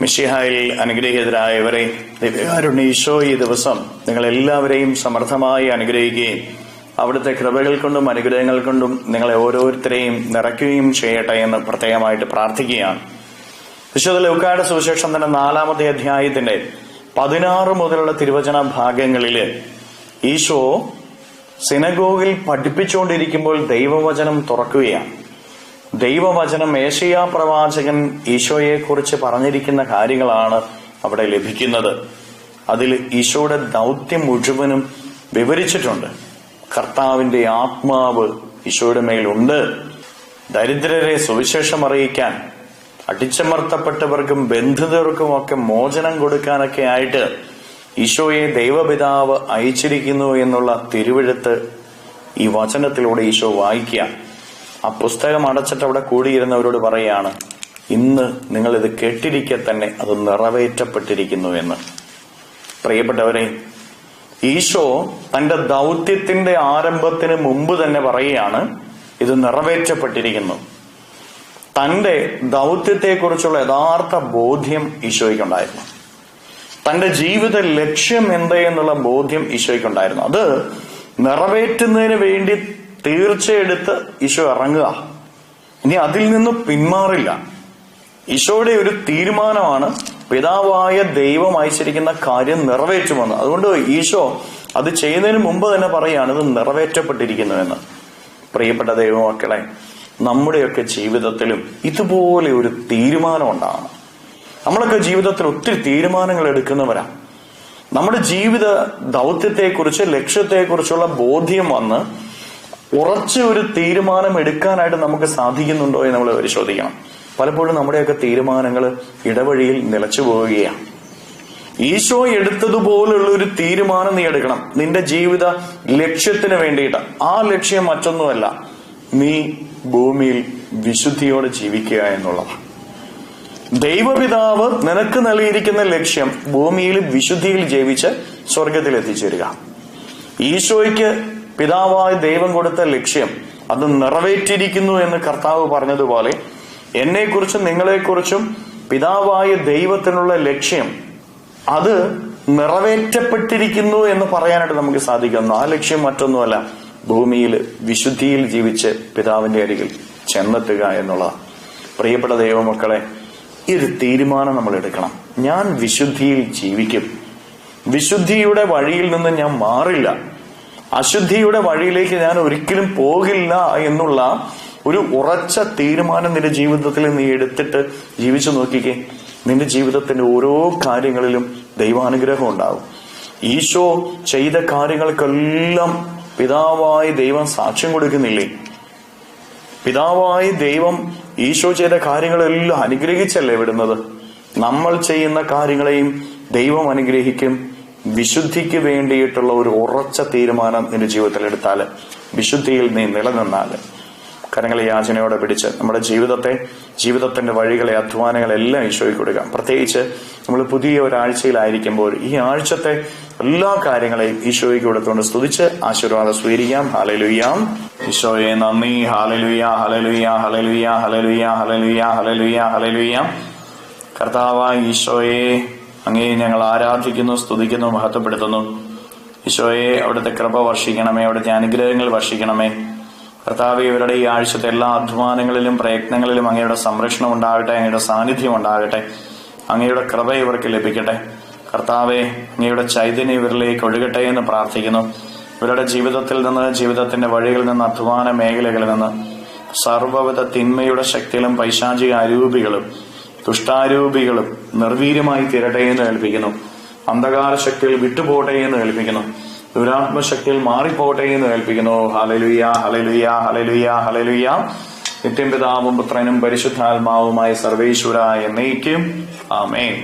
മിശിഹായിൽ അനുഗ്രഹീതരായവരെ, ദിവ്യകാരുണ്യ ഈശോ ഈ ദിവസം നിങ്ങളെല്ലാവരെയും സമർത്ഥമായി അനുഗ്രഹിക്കുകയും അവിടുത്തെ കൃപകൾ കൊണ്ടും അനുഗ്രഹങ്ങൾ കൊണ്ടും നിങ്ങളെ ഓരോരുത്തരെയും നിറയ്ക്കുകയും ചെയ്യട്ടെ എന്ന് പ്രത്യേകമായിട്ട് പ്രാർത്ഥിക്കുകയാണ്. വിശുദ്ധ ലൂക്കായുടെ സുവിശേഷം തന്നെ 4-ാമത്തെ അധ്യായത്തിന്റെ 16 മുതലുള്ള തിരുവചന ഭാഗങ്ങളില് ഈശോ സിനഗോഗിൽ പഠിപ്പിച്ചുകൊണ്ടിരിക്കുമ്പോൾ ദൈവവചനം തുറക്കുകയാണ്. ദൈവവചനം യേശയ്യാ പ്രവാചകൻ ഈശോയെ കുറിച്ച് പറഞ്ഞിരിക്കുന്ന കാര്യങ്ങളാണ് അവിടെ ലഭിക്കുന്നത്. അതിൽ ഈശോയുടെ ദൗത്യം മുഴുവനും വിവരിച്ചിട്ടുണ്ട്. കർത്താവിന്റെ ആത്മാവ് ഈശോയുടെ മേലുണ്ട്. ദരിദ്രരെ സുവിശേഷം അറിയിക്കാൻ, അടിച്ചമർത്തപ്പെട്ടവർക്കും ബന്ധിതർക്കുമൊക്കെ മോചനം കൊടുക്കാനൊക്കെ ആയിട്ട് ഈശോയെ ദൈവപിതാവ് അയച്ചിരിക്കുന്നു എന്നുള്ള തിരുവെഴുത്ത് ഈ വചനത്തിലൂടെ ഈശോ വായിക്കുക. ആ പുസ്തകം അടച്ചിട്ട് അവിടെ കൂടിയിരുന്നവരോട് പറയാണ്, ഇന്ന് നിങ്ങൾ ഇത് കേട്ടിരിക്കെ തന്നെ അത് നിറവേറ്റപ്പെട്ടിരിക്കുന്നു എന്ന്. പ്രിയപ്പെട്ടവരെ, ഈശോ തന്റെ ദൗത്യത്തിന്റെ ആരംഭത്തിന് മുമ്പ് തന്നെ പറയുകയാണ്, ഇത് നിറവേറ്റപ്പെട്ടിരിക്കുന്നു. തന്റെ ദൗത്യത്തെക്കുറിച്ചുള്ള യഥാർത്ഥ ബോധ്യം ഈശോയ്ക്കുണ്ടായിരുന്നു. തന്റെ ജീവിത ലക്ഷ്യം എന്ത് എന്നുള്ള ബോധ്യം ഈശോയ്ക്കുണ്ടായിരുന്നു. അത് നിറവേറ്റുന്നതിന് വേണ്ടി തീർച്ചയെടുത്ത് ഈശോ ഇറങ്ങുക. ഇനി അതിൽ നിന്ന് പിന്മാറില്ല. ഈശോയുടെ ഒരു തീരുമാനമാണ് പിതാവായ ദൈവം അയച്ചിരിക്കുന്ന കാര്യം നിറവേറ്റുമെന്ന്. അതുകൊണ്ട് ഈശോ അത് ചെയ്യുന്നതിന് മുമ്പ് തന്നെ പറയാണ്, ഇത് നിറവേറ്റപ്പെട്ടിരിക്കുന്നു എന്ന്. പ്രിയപ്പെട്ട ദൈവമക്കളെ, നമ്മുടെയൊക്കെ ജീവിതത്തിലും ഇതുപോലെ ഒരു തീരുമാനം ഉണ്ടാകണം. നമ്മളൊക്കെ ജീവിതത്തിൽ ഒത്തിരി തീരുമാനങ്ങൾ എടുക്കുന്നവരാ. നമ്മുടെ ജീവിത ദൗത്യത്തെക്കുറിച്ച്, ലക്ഷ്യത്തെക്കുറിച്ചുള്ള ബോധ്യം വന്ന് ഉറച്ച ഒരു തീരുമാനം എടുക്കാനായിട്ട് നമുക്ക് സാധിക്കുന്നുണ്ടോ എന്ന് നമ്മൾ പരിശോധിക്കണം. പലപ്പോഴും നമ്മുടെയൊക്കെ തീരുമാനങ്ങൾ ഇടവഴിയിൽ നിലച്ചു പോവുകയാണ്. ഈശോ എടുത്തതുപോലുള്ള ഒരു തീരുമാനം നീ എടുക്കണം നിന്റെ ജീവിത ലക്ഷ്യത്തിന് വേണ്ടിയിട്ട്. ആ ലക്ഷ്യം മറ്റൊന്നുമല്ല, നീ ഭൂമിയിൽ വിശുദ്ധിയോടെ ജീവിക്കുക എന്നുള്ളതാണ്. ദൈവപിതാവ് നിനക്ക് നൽകിയിരിക്കുന്ന ലക്ഷ്യം ഭൂമിയിൽ വിശുദ്ധിയിൽ ജീവിച്ച് സ്വർഗത്തിൽ എത്തിച്ചേരുക. ഈശോയ്ക്ക് പിതാവായ ദൈവം കൊടുത്ത ലക്ഷ്യം അത് നിറവേറ്റിയിരിക്കുന്നു എന്ന് കർത്താവ് പറഞ്ഞതുപോലെ, എന്നെക്കുറിച്ചും നിങ്ങളെക്കുറിച്ചും പിതാവായ ദൈവത്തിനുള്ള ലക്ഷ്യം അത് നിറവേറ്റപ്പെട്ടിരിക്കുന്നു എന്ന് പറയാനായിട്ട് നമുക്ക് സാധിക്കുന്നു. ആ ലക്ഷ്യം മറ്റൊന്നുമല്ല, ഭൂമിയിൽ വിശുദ്ധിയിൽ ജീവിച്ച് പിതാവിന്റെ അരികിൽ ചെന്നെത്തുക എന്നുള്ളതാണ്. പ്രിയപ്പെട്ട ദൈവമക്കളെ, ഈ ഒരു തീരുമാനം നമ്മൾ എടുക്കണം. ഞാൻ വിശുദ്ധിയിൽ ജീവിക്കും. വിശുദ്ധിയുടെ വഴിയിൽ നിന്ന് ഞാൻ മാറില്ല. അശുദ്ധിയുടെ വഴിയിലേക്ക് ഞാൻ ഒരിക്കലും പോകില്ല എന്നുള്ള ഒരു ഉറച്ച തീരുമാനം നിന്റെ ജീവിതത്തിൽ നീ എടുത്തിട്ട് ജീവിച്ചു നോക്കിക്കേ. നിന്റെ ജീവിതത്തിന്റെ ഓരോ കാര്യങ്ങളിലും ദൈവാനുഗ്രഹം ഉണ്ടാകും. ഈശോ ചെയ്ത കാര്യങ്ങൾക്കെല്ലാം പിതാവായ ദൈവം സാക്ഷ്യം കൊടുക്കുന്നില്ലേ? പിതാവായ ദൈവം ഈശോ ചെയ്ത കാര്യങ്ങളെല്ലാം അനുഗ്രഹിച്ചല്ലേ വിടുന്നത്. നമ്മൾ ചെയ്യുന്ന കാര്യങ്ങളെയും ദൈവം അനുഗ്രഹിക്കും. വിശുദ്ധിക്ക് വേണ്ടിയിട്ടുള്ള ഒരു ഉറച്ച തീരുമാനം നിന്റെ ജീവിതത്തിൽ എടുത്താൽ, വിശുദ്ധിയിൽ നീ നിലനിന്നാൽ, കരങ്ങളെ യാചനയോടെ പിടിച്ച് നമ്മുടെ ജീവിതത്തിന്റെ വഴികളെ, അധ്വാനങ്ങളെല്ലാം ഈശോയ്ക്ക് കൊടുക്കാം. പ്രത്യേകിച്ച് നമ്മൾ പുതിയ ഒരാഴ്ചയിലായിരിക്കുമ്പോൾ ഈ ആഴ്ചത്തെ എല്ലാ കാര്യങ്ങളെയും ഈശോയ്ക്ക് കൊടുത്തുകൊണ്ട് സ്തുതിച്ച് ആശീർവാദം സ്വീകരിക്കാം. ഹല്ലേലൂയ. ഈശോയെ നന്ദി. Hallelujah, hallelujah, hallelujah, hallelujah, hallelujah, hallelujah, hallelujah. കർത്താവായ ഈശോയെ, അങ്ങേ ഞങ്ങൾ ആരാധിക്കുന്നു, സ്തുതിക്കുന്നു, മഹത്വപ്പെടുത്തുന്നു. ഈശോയെ, അവിടുത്തെ കൃപ വർഷിക്കണമേ, അവിടുത്തെ അനുഗ്രഹങ്ങൾ വർഷിക്കണമേ. കർത്താവേ, ഇവരുടെ ഈ ആഴ്ചത്തെ എല്ലാ അധ്വാനങ്ങളിലും പ്രയത്നങ്ങളിലും അങ്ങയുടെ സംരക്ഷണം ഉണ്ടാകട്ടെ, അങ്ങയുടെ സാന്നിധ്യം ഉണ്ടാകട്ടെ, അങ്ങയുടെ കൃപ ഇവർക്ക് ലഭിക്കട്ടെ. കർത്താവെ, അങ്ങയുടെ ചൈതന്യം ഇവരിലേക്ക് ഒഴുകട്ടെ എന്ന് പ്രാർത്ഥിക്കുന്നു. ഇവരുടെ ജീവിതത്തിൽ നിന്ന്, ജീവിതത്തിന്റെ വഴികളിൽ നിന്ന്, അധ്വാന മേഖലകളിൽ നിന്ന് സർവ്വവിധ തിന്മയുടെ ശക്തികളും പൈശാചിക അരൂപികളും ദുഷ്ടാരൂപികളും നിർവീര്യമായി തീരട്ടെ എന്ന് കേൾപ്പിക്കുന്നു. അന്ധകാര ശക്തിയിൽ വിട്ടുപോട്ടെ എന്ന് കേൾപ്പിക്കുന്നു. ദുരാത്മശക്തിയിൽ മാറിപ്പോട്ടെ എന്ന് കേൾപ്പിക്കുന്നു. Hallelujah, hallelujah, hallelujah, hallelujah. നിത്യം പിതാവും പുത്രനും പരിശുദ്ധാത്മാവുമായ സർവേശ്വരായ എന്നേക്കും ആമേൻ.